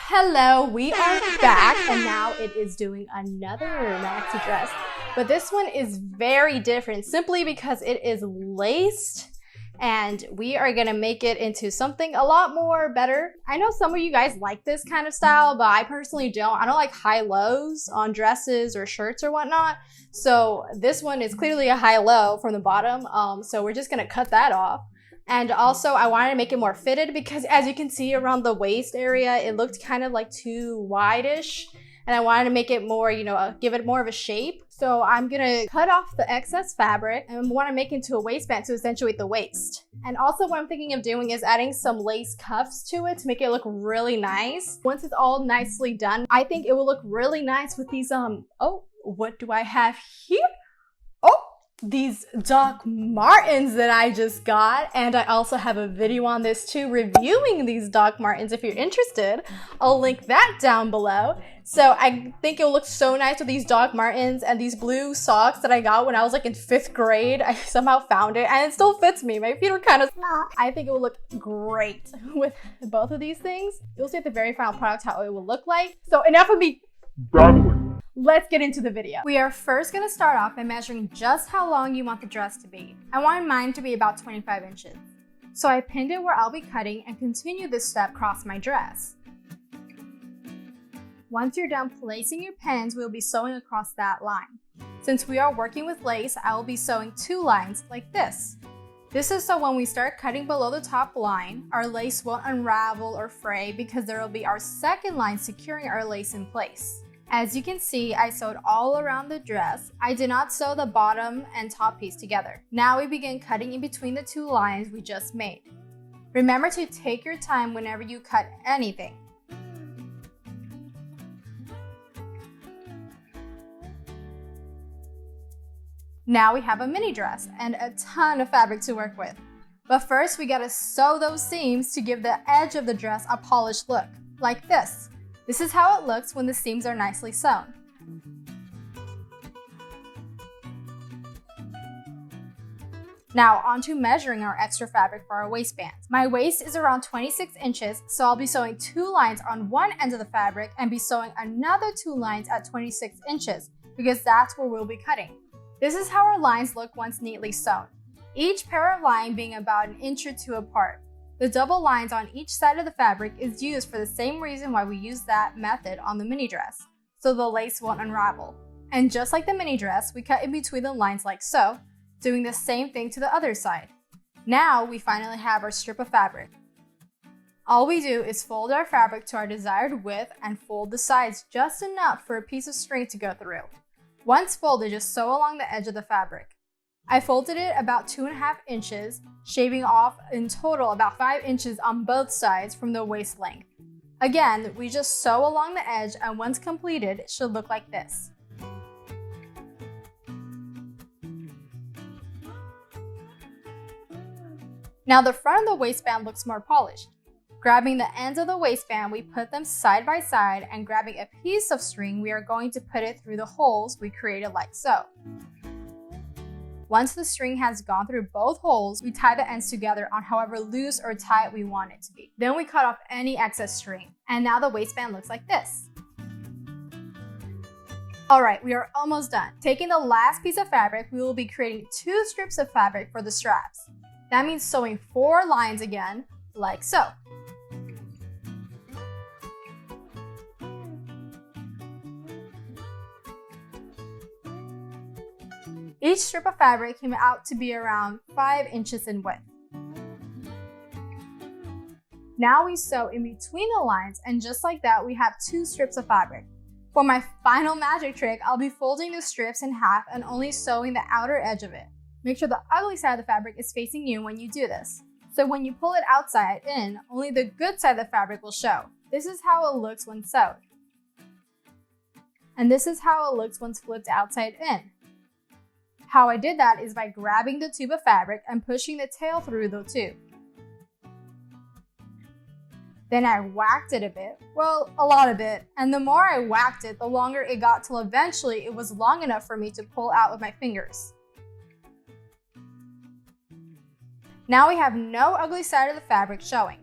Hello, we are back, and now it is doing another maxi dress, but this one is very different simply because it is laced, and we are gonna make it into something a lot more better. I know some of you guys like this kind of style, but I personally don't. I don't like high-lows on dresses or shirts or whatnot, so this one is clearly a high-low from the bottom, so we're just gonna cut that off. And also I wanted to make it more fitted because as you can see around the waist area, it looked kind of like too wide-ish. And I wanted to make it more, you know, give it more of a shape. So I'm gonna cut off the excess fabric and want to make it into a waistband to accentuate the waist. And also what I'm thinking of doing is adding some lace cuffs to it to make it look really nice. Once it's all nicely done, I think it will look really nice with these, oh, what do I have here? Oh! These Doc Martens that I just got, and I also have a video on this too reviewing these Doc Martens if you're interested. I'll link that down below. So I think it'll look so nice with these Doc Martens and these blue socks that I got when I was like in 5th grade. I somehow found it and it still fits me. My feet are kind of small. I think it will look great with both of these things. You'll see at the very final product how it will look like. So enough of me babbling. Let's get into the video. We are first going to start off by measuring just how long you want the dress to be. I want mine to be about 25 inches. So I pinned it where I'll be cutting and continue this step across my dress. Once you're done placing your pins, we'll be sewing across that line. Since we are working with lace, I will be sewing 2 lines like this. This is so when we start cutting below the top line, our lace won't unravel or fray because there will be our second line securing our lace in place. As you can see, I sewed all around the dress. I did not sew the bottom and top piece together. Now we begin cutting in between the 2 lines we just made. Remember to take your time whenever you cut anything. Now we have a mini dress and a ton of fabric to work with. But first we gotta sew those seams to give the edge of the dress a polished look, like this. This is how it looks when the seams are nicely sewn. Now onto measuring our extra fabric for our waistbands. My waist is around 26 inches, so I'll be sewing 2 lines on one end of the fabric and be sewing another 2 lines at 26 inches because that's where we'll be cutting. This is how our lines look once neatly sewn, each pair of line being about 1 inch or 2 apart. The double lines on each side of the fabric is used for the same reason why we use that method on the mini dress, so the lace won't unravel. And just like the mini dress, we cut in between the lines like so, doing the same thing to the other side. Now we finally have our strip of fabric. All we do is fold our fabric to our desired width and fold the sides just enough for a piece of string to go through. Once folded, just sew along the edge of the fabric. I folded it about 2.5 inches, shaving off in total about 5 inches on both sides from the waist length. Again, we just sew along the edge and once completed, it should look like this. Now the front of the waistband looks more polished. Grabbing the ends of the waistband, we put them side by side and grabbing a piece of string, we are going to put it through the holes we created like so. Once the string has gone through both holes, we tie the ends together on however loose or tight we want it to be. Then we cut off any excess string. And now the waistband looks like this. Alright, we are almost done. Taking the last piece of fabric, we will be creating 2 strips of fabric for the straps. That means sewing 4 lines again, like so. Each strip of fabric came out to be around 5 inches in width. Now we sew in between the lines, and just like that, we have 2 strips of fabric. For my final magic trick, I'll be folding the strips in half and only sewing the outer edge of it. Make sure the ugly side of the fabric is facing you when you do this. So when you pull it outside in, only the good side of the fabric will show. This is how it looks when sewed. And this is how it looks once flipped outside in. How I did that is by grabbing the tube of fabric and pushing the tail through the tube. Then I whacked it a bit, well, a lot of it, and the more I whacked it, the longer it got till eventually it was long enough for me to pull out with my fingers. Now we have no ugly side of the fabric showing.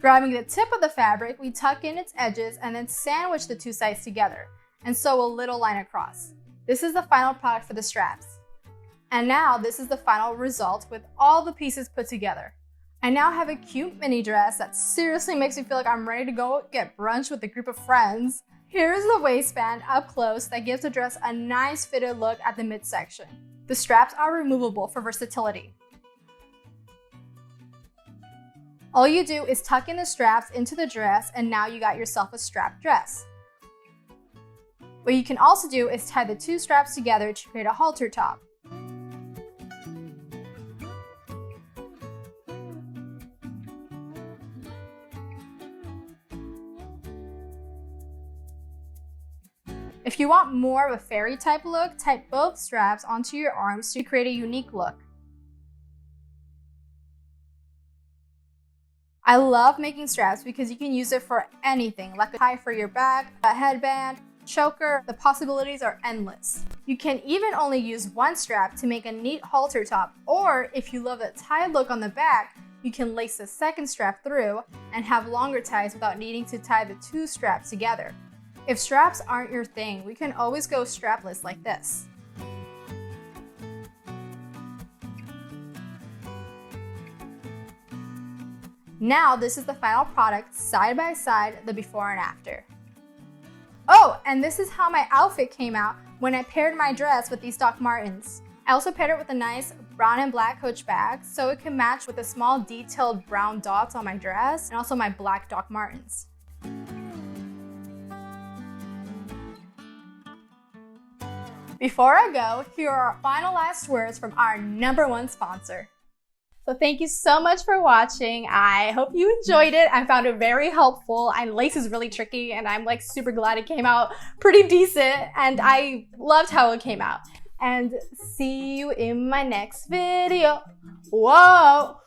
Grabbing the tip of the fabric, we tuck in its edges and then sandwich the two sides together and sew a little line across. This is the final product for the straps. And now this is the final result with all the pieces put together. I now have a cute mini dress that seriously makes me feel like I'm ready to go get brunch with a group of friends. Here is the waistband up close that gives the dress a nice fitted look at the midsection. The straps are removable for versatility. All you do is tuck in the straps into the dress and now you got yourself a strapped dress. What you can also do is tie the two straps together to create a halter top. If you want more of a fairy type look, tie both straps onto your arms to create a unique look. I love making straps because you can use it for anything, like a tie for your bag, a headband, choker. The possibilities are endless. You can even only use one strap to make a neat halter top, or if you love the tie look on the back, you can lace the second strap through and have longer ties without needing to tie the two straps together. If straps aren't your thing, we can always go strapless like this. Now this is the final product, side by side, the before and after. Oh, and this is how my outfit came out when I paired my dress with these Doc Martens. I also paired it with a nice brown and black Coach bag so it can match with the small detailed brown dots on my dress and also my black Doc Martens. Before I go, here are our final last words from our #1 sponsor. So thank you so much for watching. I hope you enjoyed it. I found it very helpful, and lace is really tricky, and I'm like super glad it came out pretty decent, and I loved how it came out. And see you in my next video. Whoa!